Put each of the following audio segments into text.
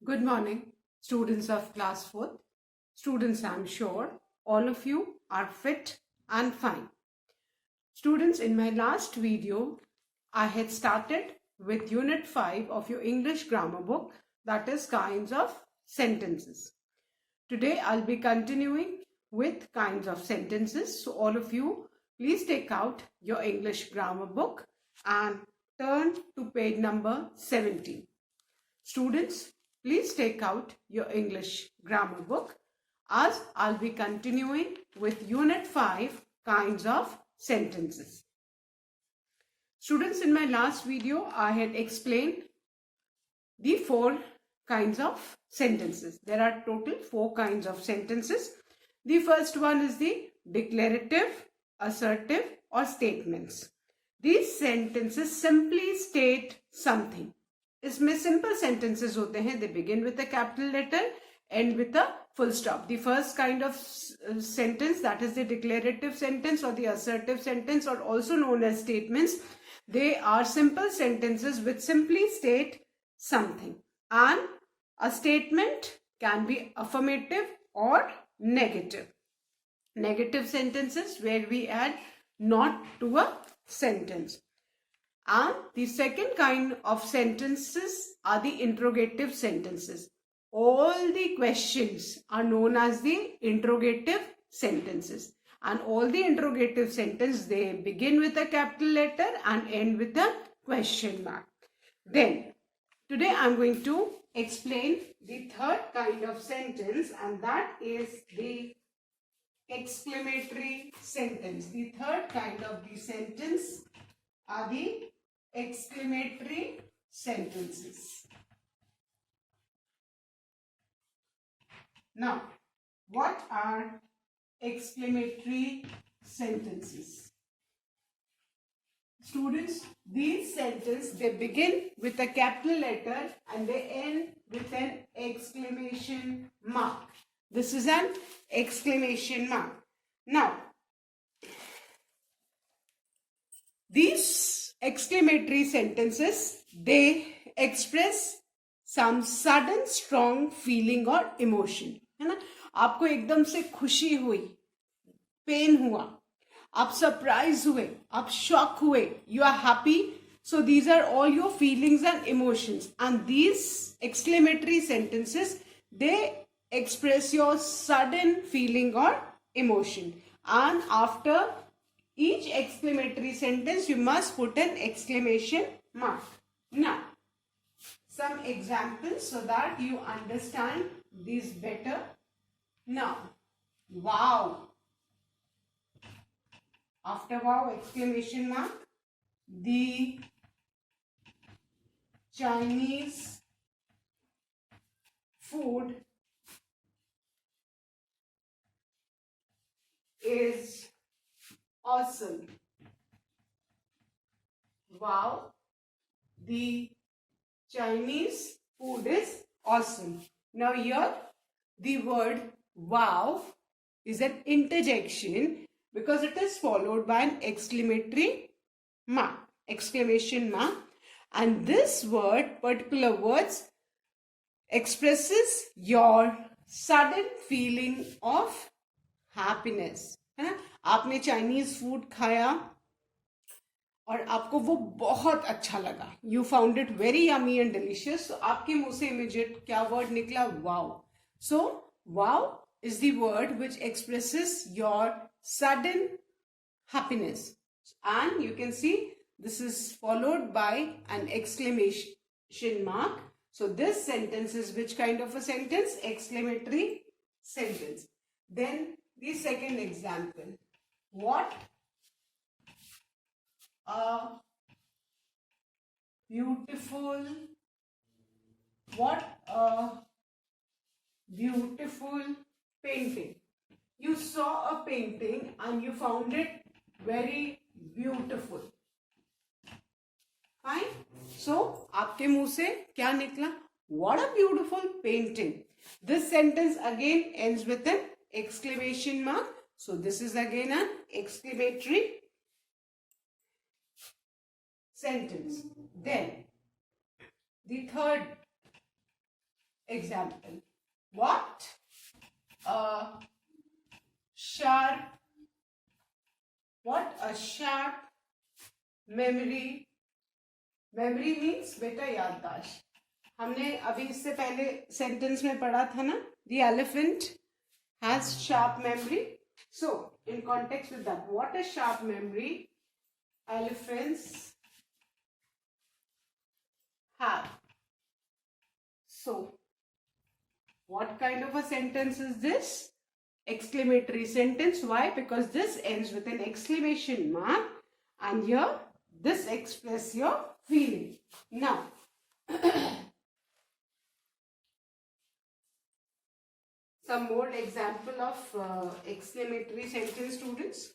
Good morning, students of class 4th. Students, I'm sure all of you are fit and fine. Students, in my last video, I had started with Unit 5 of your English grammar book, that is kinds of sentences. Today, I'll be continuing with kinds of sentences. So, all of you, please take out your English grammar book and turn to page number 17. Students, please take out your English grammar book as I'll be continuing with Unit 5 kinds of sentences. Students, in my last video, I had explained the 4 kinds of sentences. There are total 4 kinds of sentences. The first one is the declarative, assertive or statements. These sentences simply state something. इसमें simple sentences होते हैं. They begin with a capital letter, end with a full stop. The first kind of sentence, that is the declarative sentence or the assertive sentence, or also known as statements. They are simple sentences which simply state something. And a statement can be affirmative or negative. Negative sentences where we add not to a sentence. And the second kind of sentences are the interrogative sentences. All the questions are known as the interrogative sentences. And all the interrogative sentences, they begin with a capital letter and end with a question mark. Then, today I am going to explain the third kind of sentence, and that is the exclamatory sentence. The third kind of the sentence are the exclamatory sentences. Now, what are exclamatory sentences? Students, these sentences, they begin with a capital letter and they end with an exclamation mark. This is an exclamation mark. Now, these exclamatory sentences, they express some sudden strong feeling or emotion. है ना? आपको एकदम से खुशी हुई, pen हुआ, आप surprise हुए, आप शॉक हुए, you are happy. So these are all your feelings and emotions. And these exclamatory sentences, they express your sudden feeling or emotion. And after each exclamatory sentence, you must put an exclamation mark. Now, some examples so that you understand this better. Now, wow. After wow, exclamation mark. The Chinese food is awesome. Wow, the Chinese food is awesome. Now here the word wow is an interjection because it is followed by an exclamatory mark, exclamation mark, and this word, particular words, expresses your sudden feeling of happiness. है ना? आपने Chinese food खाया और आपको वो बहुत अच्छा लगा, you found it very yummy and delicious. तो आपके मुंह से इमीडिएट क्या वर्ड निकला? Wow. So wow is the word which expresses your sudden happiness, and you can see this is followed by an exclamation mark. So this sentence is which kind of a sentence? Exclamatory sentence. Then the second example. What a beautiful painting. You saw a painting and you found it very beautiful. Fine. So, आपके मुंह से क्या निकला? What a beautiful painting. This sentence again ends with an exclamation mark. So, this is again an exclamatory sentence. Then, the third example. What a sharp memory. Memory means बेटा याददाश्त. हमने अभी इससे पहले सेंटेंस में पढ़ा था ना, the elephant has sharp memory. So in context with that, what is sharp memory? Elephants have. So what kind of a sentence is this? Exclamatory sentence. Why? Because this ends with an exclamation mark, and here this expresses your feeling. Now some more example of exclamatory sentence, students.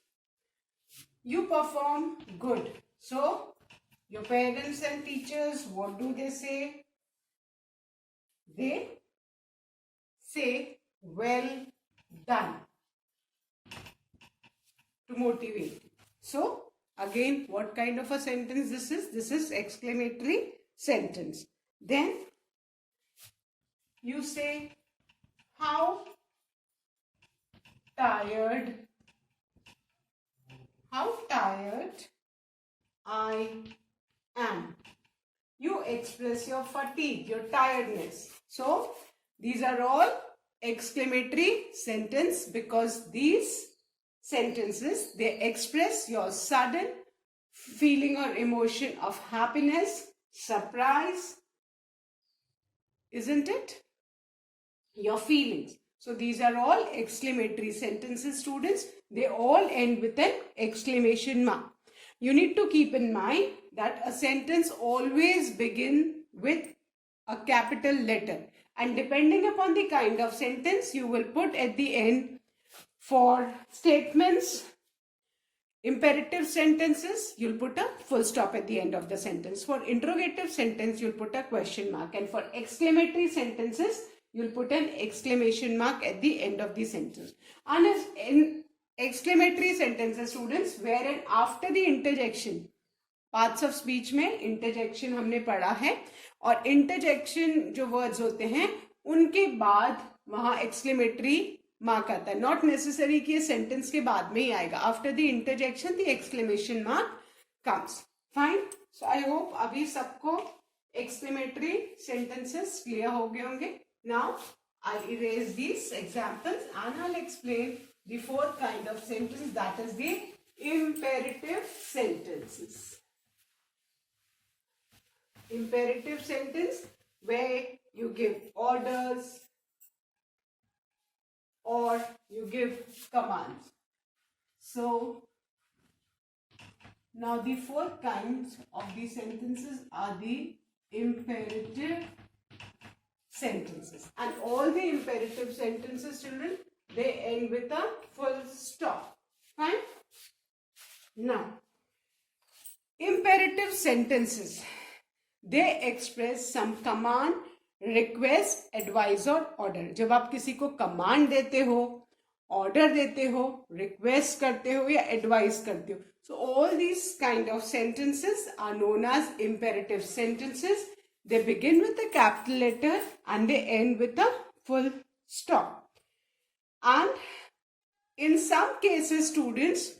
You perform good. So your parents and teachers, what do they say? They say well done to motivate. So again, what kind of a sentence this is? This is exclamatory sentence. Then you say how tired I am. You express your fatigue, your tiredness. So these are all exclamatory sentence, because these sentences, they express your sudden feeling or emotion of happiness, surprise, isn't it? Your feelings. So these are all exclamatory sentences, students. They all end with an exclamation mark. You need to keep in mind that a sentence always begins with a capital letter, and depending upon the kind of sentence, you will put at the end. For statements, imperative sentences, you'll put a full stop at the end of the sentence. For interrogative sentence, you'll put a question mark, and for exclamatory sentences, you'll put an exclamation mark at the end of the sentence. And in exclamatory sentences, students, wherein after the interjection, parts of speech में interjection हमने पढ़ा है, और interjection जो words होते हैं उनके बाद वहां एक्सक्लेमेटरी मार्क आता है. नॉट नेसेसरी कि ये सेंटेंस के बाद में ही आएगा. After the interjection the exclamation mark comes. Fine. So I hope अभी सबको एक्सक्लेमेटरी सेंटेंसेस क्लियर हो गए होंगे. Now I'll erase these examples and I'll explain the fourth kind of sentence, that is the imperative sentences. Imperative sentence, where you give orders or you give commands. So now the fourth kinds of the sentences are the imperative sentences, and all the imperative sentences, children, they end with a full stop. Fine. Now imperative sentences, they express some command, request, advice or order. जब आप किसी को command देते हो, order देते हो, request करते हो या advice करते हो, so all these kind of sentences are known as imperative sentences. They begin with a capital letter and they end with a full stop. And in some cases, students,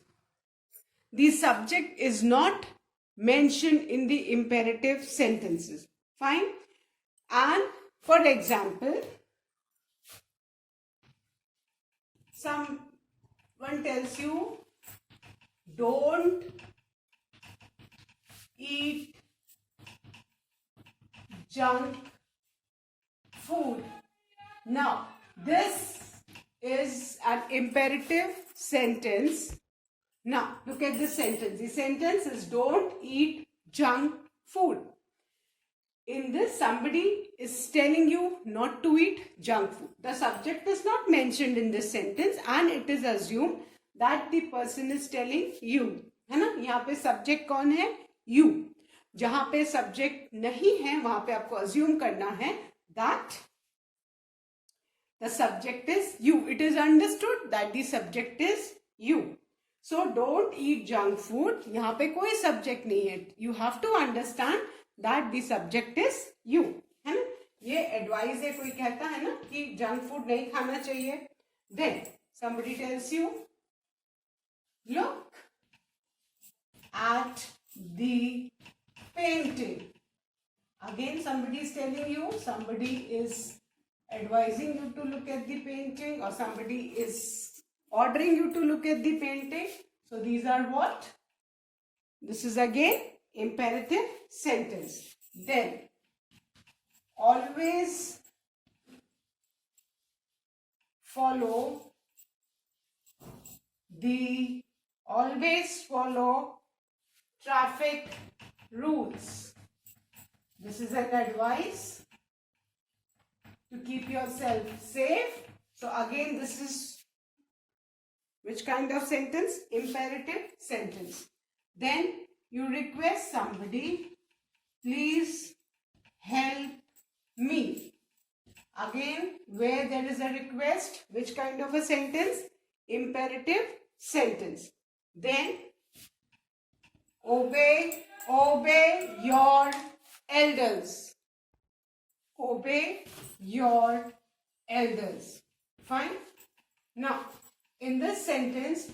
the subject is not mentioned in the imperative sentences. Fine. And for example, someone tells you, don't eat junk food. Now this is an imperative sentence. Now look at this sentence. The sentence is don't eat junk food. In this, somebody is telling you not to eat junk food. The subject is not mentioned in this sentence and it is assumed that the person is telling you. है ना? यहाँ पे subject कौन है? You. जहां पे subject नहीं है वहां पे आपको अज्यूम करना है that the subject is you. It is understood that the subject is you. So don't eat junk food. यहाँ पे कोई सब्जेक्ट नहीं है. You have to understand that the subject is you. है ना? ये एडवाइस है, कोई कहता है ना कि जंक फूड नहीं खाना चाहिए. Then somebody tells you, look at the painting. Again somebody is telling you, somebody is advising you to look at the painting, or somebody is ordering you to look at the painting. So these are what? This is again imperative sentence. Then always follow traffic rules. This is an advice to keep yourself safe. So again, this is which kind of sentence? Imperative sentence. Then you request somebody, please help me. Again, where there is a request, which kind of a sentence? Imperative sentence. Then obey your elders. Obey your elders. Fine. Now, in this sentence,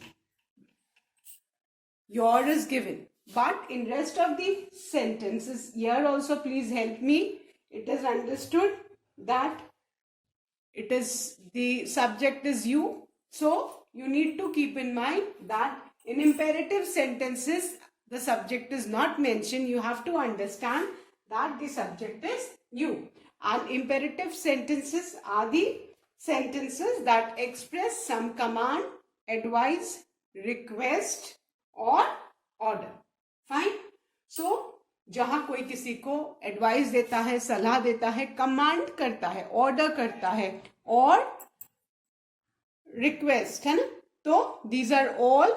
your is given, but in rest of the sentences, here also please help me. It is understood that it is the subject is you. So you need to keep in mind that in imperative sentences, the subject is not mentioned. You have to understand that the subject is you. And imperative sentences are the sentences that express some command, advice, request or order. Fine. So जहां कोई किसी को advice देता है, सलाह देता है, command करता है, ऑर्डर करता है और रिक्वेस्ट है ना, तो these are all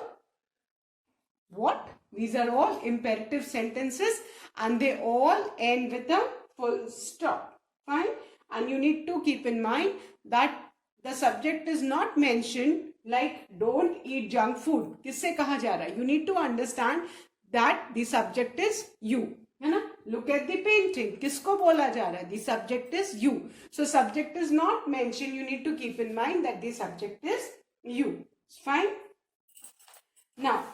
what? These are all imperative sentences and they all end with a full stop. Fine. And you need to keep in mind that the subject is not mentioned like don't eat junk food. किससे कहा जा रहा है? You need to understand that the subject is you. है ना? Look at the painting. किसको बोला जा रहा है? The subject is you. So subject is not mentioned. You need to keep in mind that the subject is you. Fine. Now,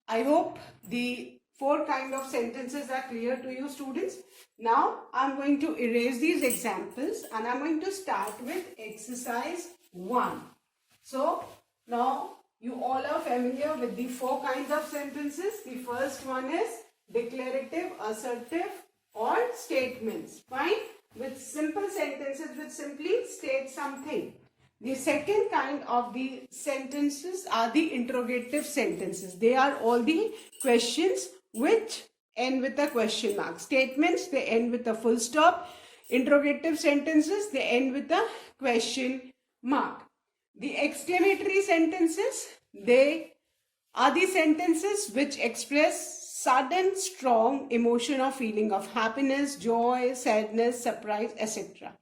I hope the 4 kind of sentences are clear to you, students. Now, I'm going to erase these examples and I'm going to start with exercise 1. So, now you all are familiar with the 4 kinds of sentences. The first one is declarative, assertive or statements. Fine. With simple sentences which simply state something. The second kind of the sentences are the interrogative sentences. They are all the questions which end with a question mark. Statements, they end with a full stop. Interrogative sentences, they end with a question mark. The exclamatory sentences, they are the sentences which express sudden, strong emotion or feeling of happiness, joy, sadness, surprise, etc.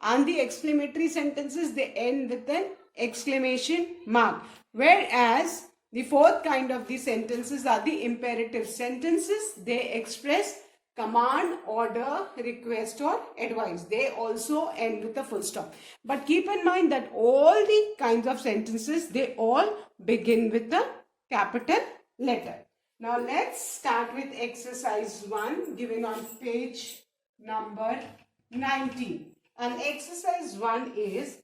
And the exclamatory sentences, they end with an exclamation mark. Whereas the fourth kind of the sentences are the imperative sentences. They express command, order, request or advice. They also end with a full stop. But keep in mind that all the kinds of sentences, they all begin with a capital letter. Now let's start with exercise 1 given on page number 19. And exercise 1 is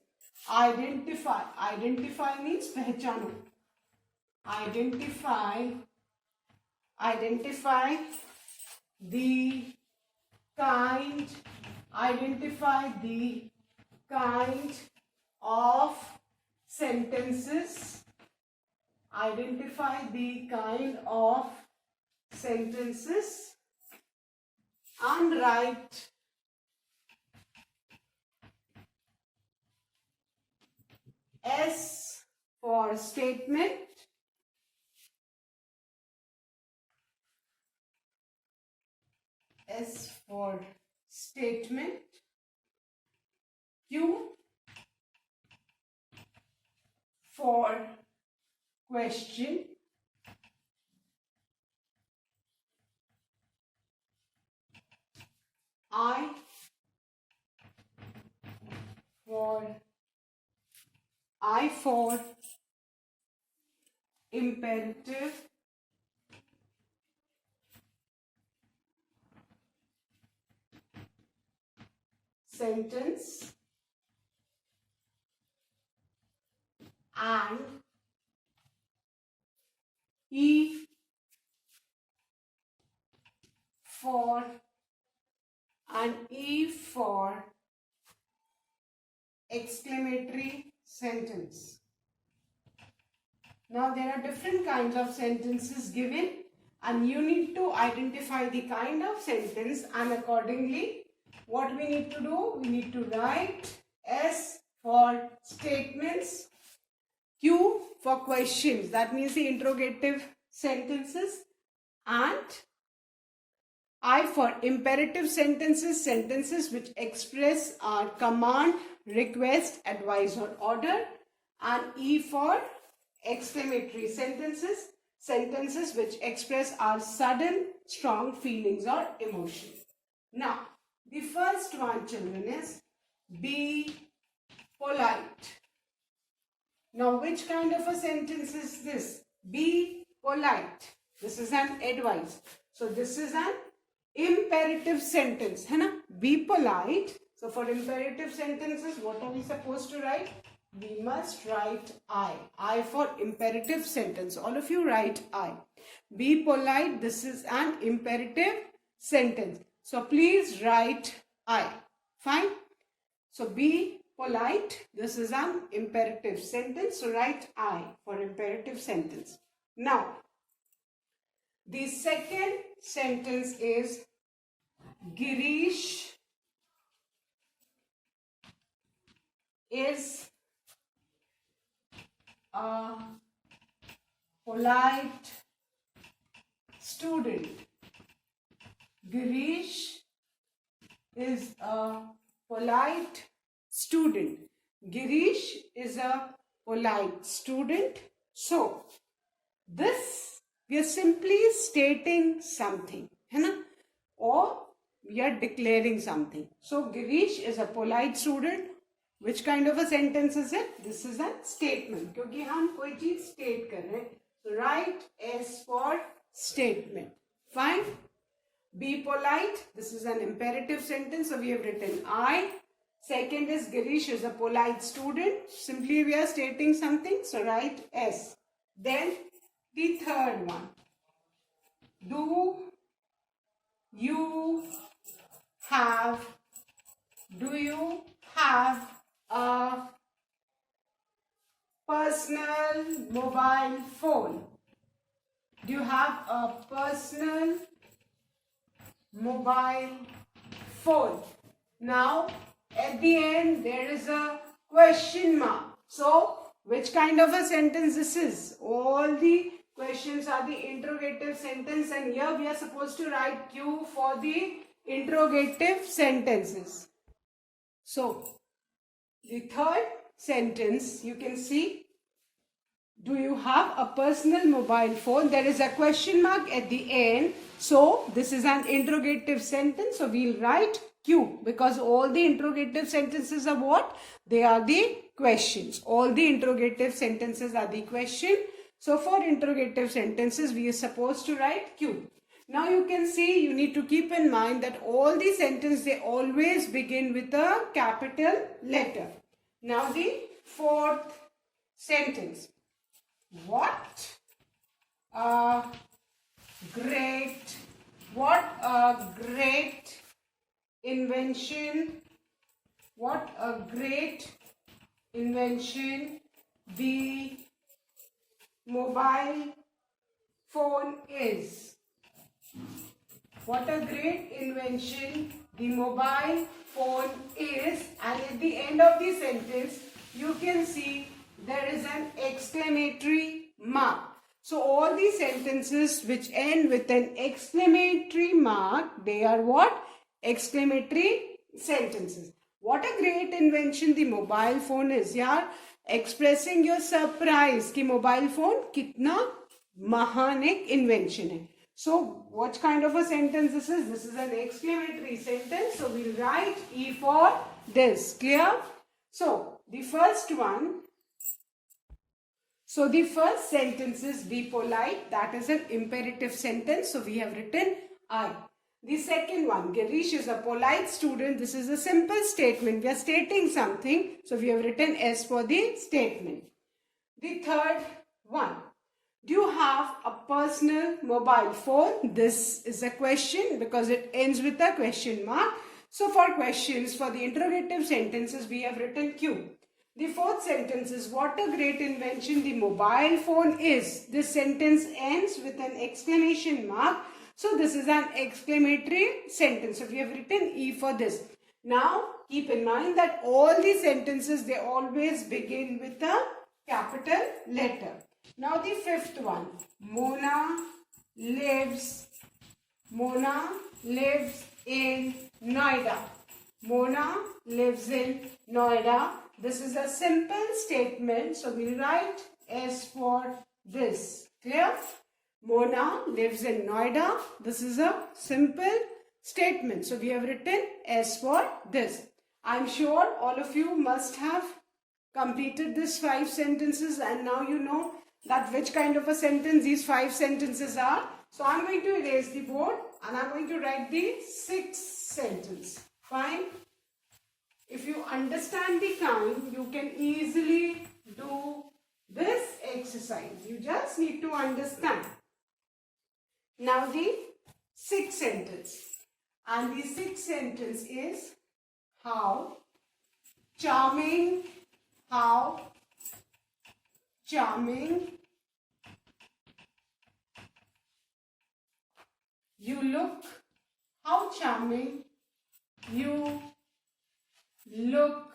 identify. Identify means pehchano. Identify the kind of sentences. Identify the kind of sentences and write S for statement, S for statement, Q for question, I I for imperative sentence and E for exclamatory sentence. Now there are different kinds of sentences given and you need to identify the kind of sentence, and accordingly what we need to do, we need to write S for statements, Q for questions, that means the interrogative sentences, and I for imperative sentences, sentences which express our command, request, advice or order, and E for exclamatory sentences, sentences which express our sudden, strong feelings or emotion. Now, the first one, children, is be polite. Now, which kind of a sentence is this? Be polite. This is an advice. So, this is an imperative sentence. है ना? Be polite. So, for imperative sentences, what are we supposed to write? We must write I. I for imperative sentence. All of you write I. Be polite. This is an imperative sentence. So, please write I. Fine? So, be polite. This is an imperative sentence. So, write I for imperative sentence. Now, the second sentence is Girish is a polite student. Girish is a polite student. Girish is a polite student. So, this we are simply stating something, है ना? Or we are declaring something. So, Girish is a polite student. Which kind of a sentence is it? This is a statement. क्योंकि हम कोई चीज state कर रहे हैं. So, write S for statement. Fine. Be polite. This is an imperative sentence. So, we have written I. Second is Girish is a polite student. Simply we are stating something. So, write S. Then the third one. Do you have a personal mobile phone? Do you have a personal mobile phone? Now, at the end, there is a question mark. So, which kind of a sentence this is? All the questions are the interrogative sentence, and here we are supposed to write Q for the interrogative sentences. So, the third sentence, you can see, do you have a personal mobile phone? There is a question mark at the end. So, this is an interrogative sentence. So, we'll write Q because all the interrogative sentences are what? They are the questions. All the interrogative sentences are the question. So, for interrogative sentences, we are supposed to write Q. Now, you can see, you need to keep in mind that all the sentences, they always begin with a capital letter. Now, the fourth sentence. What a great invention. What a great invention the mobile phone is. What a great invention the mobile phone is. And at the end of the sentence, you can see there is an exclamatory mark. So, all the sentences which end with an exclamatory mark, they are what? Exclamatory sentences. What a great invention the mobile phone is. यार, expressing your surprise कि mobile phone कितना महान एक invention है. So, what kind of a sentence this is? This is an exclamatory sentence. So, we'll write E for this. Clear? So the first one, so the first sentence is be polite. That is an imperative sentence. So we have written I. The second one, Girish is a polite student. This is a simple statement. We are stating something. So we have written S for the statement. The third one, do you have a personal mobile phone? This is a question because it ends with a question mark. So for questions, for the interrogative sentences, we have written Q. The fourth sentence is, what a great invention the mobile phone is. This sentence ends with an exclamation mark. So this is an exclamatory sentence. So we have written E for this. Now keep in mind that all these sentences, they always begin with a capital letter. Now the fifth one, Mona lives in Noida. Mona lives in Noida. This is a simple statement. So we write S for this. Clear? Mona lives in Noida. This is a simple statement. So we have written S for this. I'm sure all of you must have completed these 5 sentences and now you know that which kind of a sentence these 5 sentences are. So I'm going to erase the board and I'm going to write the 6th sentence. Fine. If you understand the kind, you can easily do this exercise. You just need to understand. Now the 6th sentence. And the 6th sentence is, how charming you look. How charming you look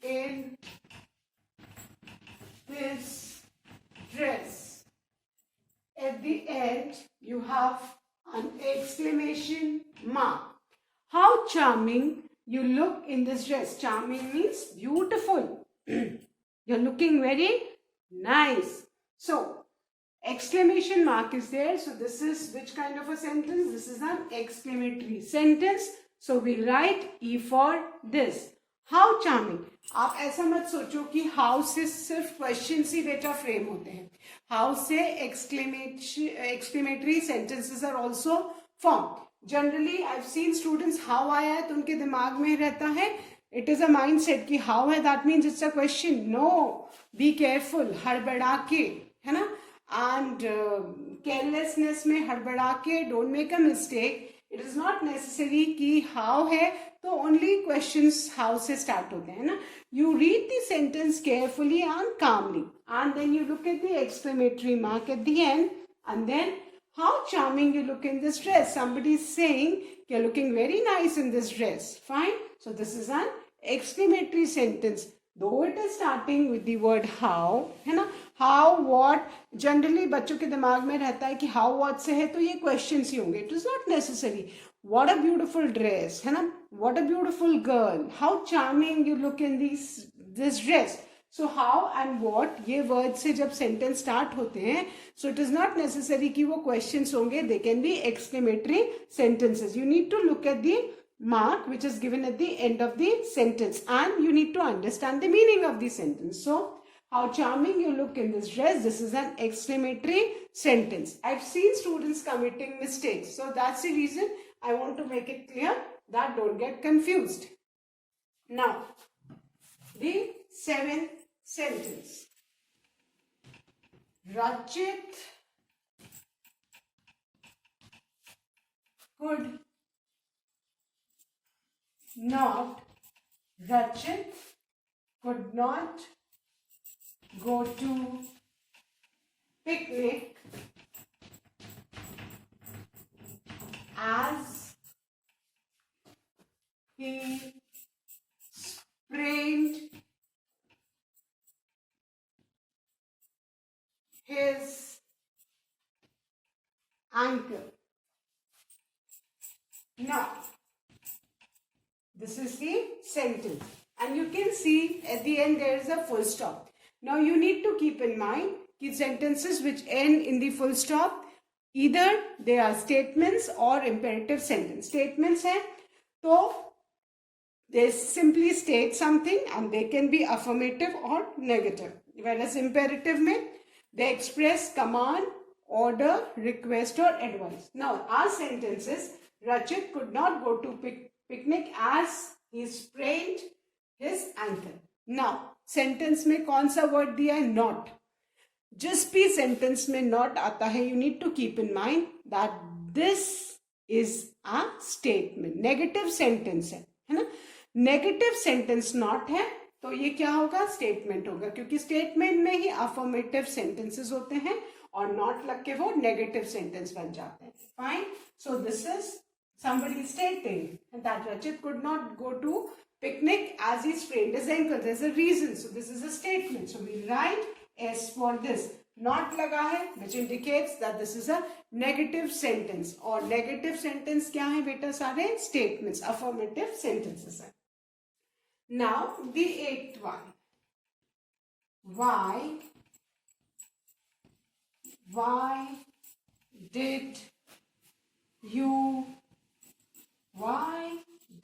in this dress. At the end, you have an exclamation mark. How charming you look in this dress. Charming means beautiful. You're looking very nice. So, exclamation mark is there. So, this is which kind of a sentence? This is an exclamatory sentence. So, we write E for this. How charming. आप ऐसा मत सोचो कि how से सिर्फ question से बेटा frame होते हैं. How से exclamatory sentences are also formed. Generally, I've seen students how आया है तो उनके दिमाग में रहता है it is a mindset कि how है that means it's a question. No, be careful. हड़बड़ा के है ना and carelessness में हड़बड़ा के don't make a mistake. It is not necessary कि how है तो only questions how से start होते हैं ना. You read the sentence carefully and calmly and then you look at the exclamatory mark at the end and then how charming you look in this dress. Somebody is saying you're looking very nice in this dress. Fine. So this is an exclamatory sentence. Though it is starting with the word how, है ना, how, what, generally बच्चों के दिमाग में रहता है कि how, what से है तो ये questions ही होंगे. It is not necessary. What a beautiful dress, है ना, what a beautiful girl, how charming you look in this dress. So how and what ये word से जब sentence start होते हैं, so it is not necessary कि वो questions होंगे. They can be exclamatory sentences. You need to look at the mark which is given at the end of the sentence and you need to understand the meaning of the sentence. So, how charming you look in this dress. This is an exclamatory sentence. I've seen students committing mistakes. So, that's the reason I want to make it clear that don't get confused. Now, the 7th sentence. Rachit could Rachit could not go to picnic as he sprained his ankle. Now, this is the sentence and you can see at the end there is a full stop. Now you need to keep in mind that sentences which end in the full stop, either they are statements or imperative sentence. Statements है तो They simply state something and they can be affirmative or negative. Whereas imperative mein, they express command, order, request or advice. Now, our sentence is, Rachit could not go to picnic as he sprained his ankle. Now, sentence में कौन सा word दिया है? Not. जिस भी sentence में not आता है, you need to keep in mind that this is a statement. Negative sentence है ना. नेगेटिव सेंटेंस नॉट है तो ये क्या होगा? स्टेटमेंट होगा, क्योंकि स्टेटमेंट में ही अफर्मेटिव सेंटेंसेस होते हैं और नॉट लग के वो नेगेटिव सेंटेंस बन जाते हैं. Fine. So this is somebody stating that Rachit could not go to picnic as he sprained his ankle. There's a reason. So this is a statement. So we write S for this. Not लगा है, which indicates that this is a negative sentence. और negative sentence क्या है बेटा? सारे statements, affirmative sentences है. Now the 8th one. Why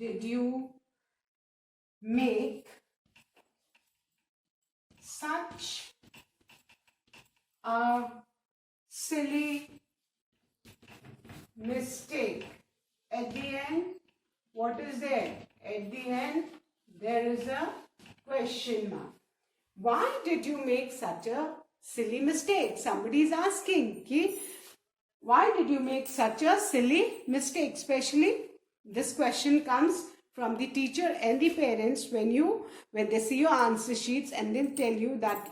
did you make such a silly mistake? At the end, what is there? At the end, there is a question mark. Why did you make such a silly mistake? Somebody is asking, why did you make such a silly mistake? Especially this question comes from the teacher and the parents when they see your answer sheets and then tell you that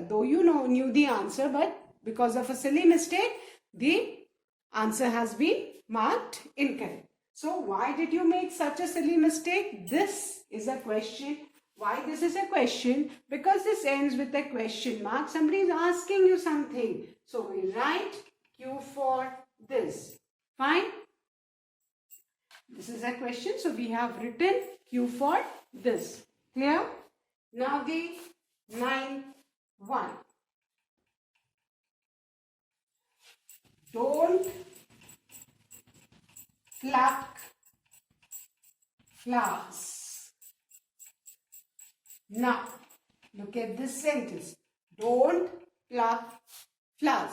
though you knew the answer, but because of a silly mistake, the answer has been marked incorrect. So why did you make such a silly mistake? This is a question. Why this is a question? Because this ends with a question mark. Somebody is asking you something. So we write Q for this. Fine. This is a question. So we have written Q for this. Clear? Now the 9th one. Don't pluck flowers. Now, look at this sentence. Don't pluck flowers.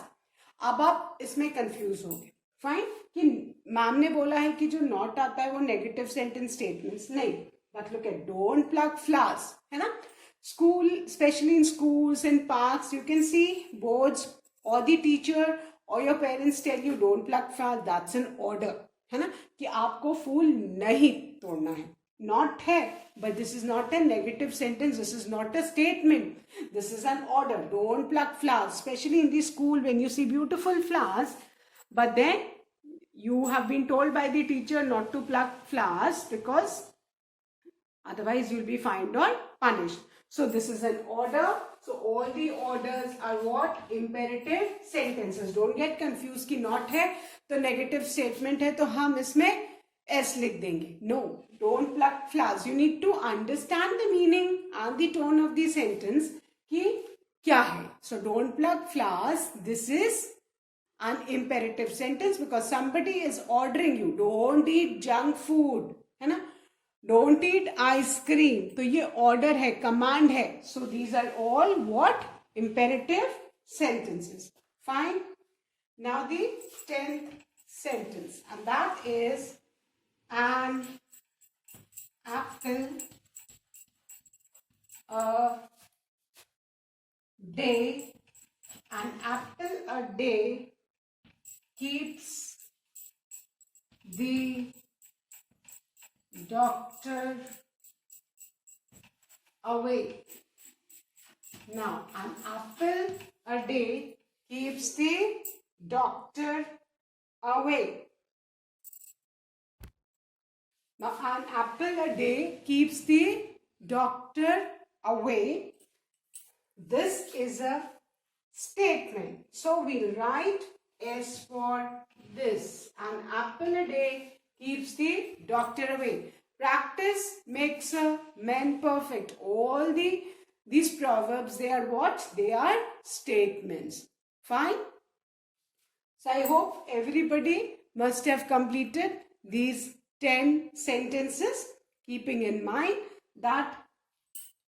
अब आप इसमें confuse हो गए. Fine. कि ma'am ने बोला है कि जो नॉट आता है वो नेगेटिव सेंटेंस स्टेटमेंट्स नहीं. But look at don't pluck flowers, है ना. School, specially in schools and parks, you can see boards और द टीचर और your parents tell you don't pluck flowers. That's an order, है ना, कि आपको फूल नहीं तोड़ना है. Not है, but this is not a negative sentence. This is not a statement. This is an order. Don't pluck flowers, especially in the school when you see beautiful flowers, but then you have been told by the teacher not to pluck flowers because otherwise you'll be fined or punished. So this is an order. So all the orders are what? Imperative sentences. Don't get confused कि not है तो negative statement है तो हम इसमें S लिख देंगे. No, don't pluck flowers. You need to understand the meaning and the tone of the sentence कि क्या है. So don't pluck flowers. This is an imperative sentence because somebody is ordering you. Don't eat junk food, है ना. Don't eat ice cream. तो ये order है, command है. So these are all what? Imperative sentences. Fine. Now the 10th sentence, and that is an apple a day. An apple a day keeps the doctor away. Now, an apple a day keeps the doctor away. Now, an apple a day keeps the doctor away. This is a statement. So, we'll write S for this. An apple a day keeps the doctor away. Practice makes a man perfect. All these proverbs, they are what? They are statements. Fine. So I hope everybody must have completed these 10 sentences. keeping in mind that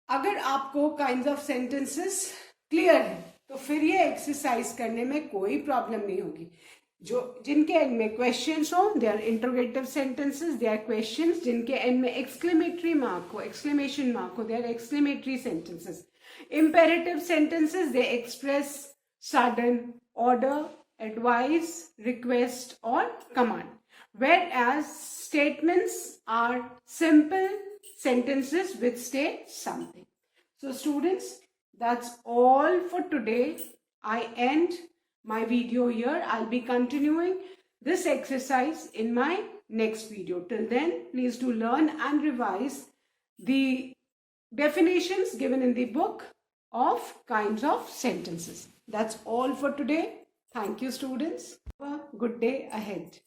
अगर आपको kinds of sentences clear है तो फिर ये exercise करने में कोई problem नहीं होगी. जो जिनके एंड में क्वेश्चंस हो, they are interrogative sentences, they are questions. जिनके एंड में एक्सक्लेमेटरी मार्क हो, एक्सक्लेमेशन मार्क हो, they are exclamatory sentences. imperative sentences, they express sudden order, advice, request or command, whereas statements are simple sentences which state something. So students, that's all for today. I end my video here. I'll be continuing this exercise in my next video. Till then, please do learn and revise the definitions given in the book of kinds of sentences. That's all for today. Thank you, students. Have a good day ahead.